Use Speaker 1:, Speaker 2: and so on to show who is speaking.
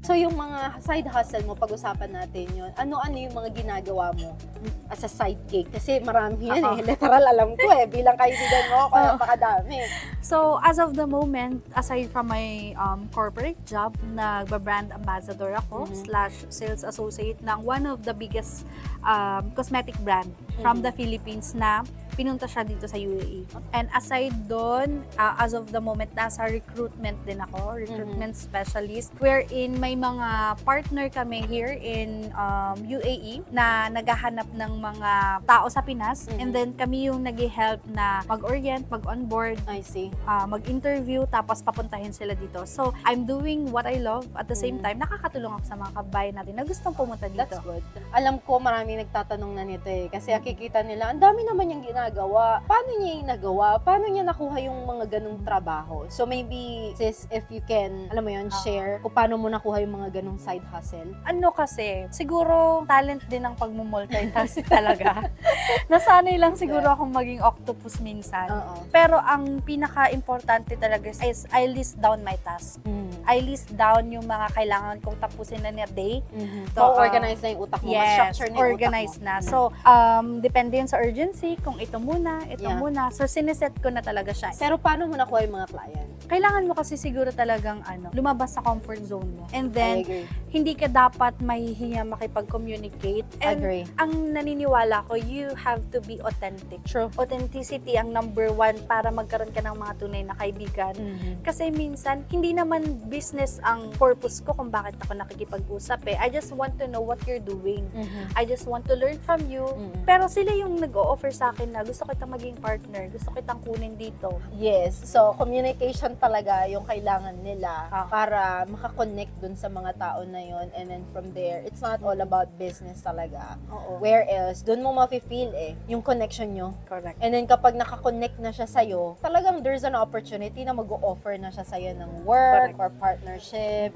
Speaker 1: So yung mga side hustle mo, pag-usapan natin yun. Ano-ano yung mga ginagawa mo as a side gig? Kasi marami yan eh. Literal alam ko eh. Bilang kaibigan mo ako, napakadami.
Speaker 2: So, as of the moment, aside from my corporate job, nagba-brand ambassador ako / sales associate ng one of the biggest cosmetic brand from the Philippines na pinunta siya dito sa UAE. And aside doon, as of the moment, nasa recruitment din ako, recruitment specialist, wherein may mga partner kami here in UAE na naghahanap ng mga tao sa Pinas. And then kami yung nag-help na mag-orient, mag-onboard,
Speaker 1: I see.
Speaker 2: mag-interview, tapos papuntahin sila dito. So, I'm doing what I love. At the same time, nakakatulong ako sa mga kabayan natin na gustong pumunta dito.
Speaker 1: That's good. Alam ko marami nagtatanong na nito eh. Kasi nakikita nila, ang dami naman niyang ginagawa. Paano niya yung nagawa? Paano niya nakuha yung mga ganung trabaho? So maybe, sis, if you can, alam mo yun, share kung paano mo nakuha yung mga ganung side hustle.
Speaker 2: Ano kasi, siguro talent din ang pag-multitask talaga. Nasanay lang siguro akong maging octopus minsan. Pero ang pinaka-importante talaga is I list down my task. I list down yung mga kailangan kong tapusin na day.
Speaker 1: So, organize na yung utak mo. Mas
Speaker 2: Yes,
Speaker 1: structure na yung
Speaker 2: organized
Speaker 1: utak mo.
Speaker 2: na. So, depende yun sa urgency, kung ito muna, ito muna. So, sineset ko na talaga siya.
Speaker 1: Pero paano mo nakuha yung mga client?
Speaker 2: Kailangan mo kasi siguro talagang lumabas sa comfort zone mo. And
Speaker 1: I
Speaker 2: then,
Speaker 1: agree.
Speaker 2: hindi ka dapat mahihiya makipag-communicate. And
Speaker 1: Agree.
Speaker 2: ang naniniwala ko, you have to be authentic.
Speaker 1: True.
Speaker 2: Authenticity ang number one para magkaroon ka ng mga tunay na kaibigan. Kasi minsan, hindi naman business ang purpose ko kung bakit ako nakikipag-usap eh. I just want to know what you're doing. I just want to learn from you. Pero sila yung nag-o-offer sa akin na gusto kitang maging partner, gusto kitang kunin dito.
Speaker 1: Yes. So, communication talaga yung kailangan nila para makakonect dun sa mga tao na yun. And then from there, it's not all about business talaga. Where else, dun mo mafe-feel eh, yung connection nyo.
Speaker 2: Correct.
Speaker 1: And then kapag nakakonect na siya sa'yo, talagang there's an opportunity na mag-o-offer na siya sa'yo ng work or partnership.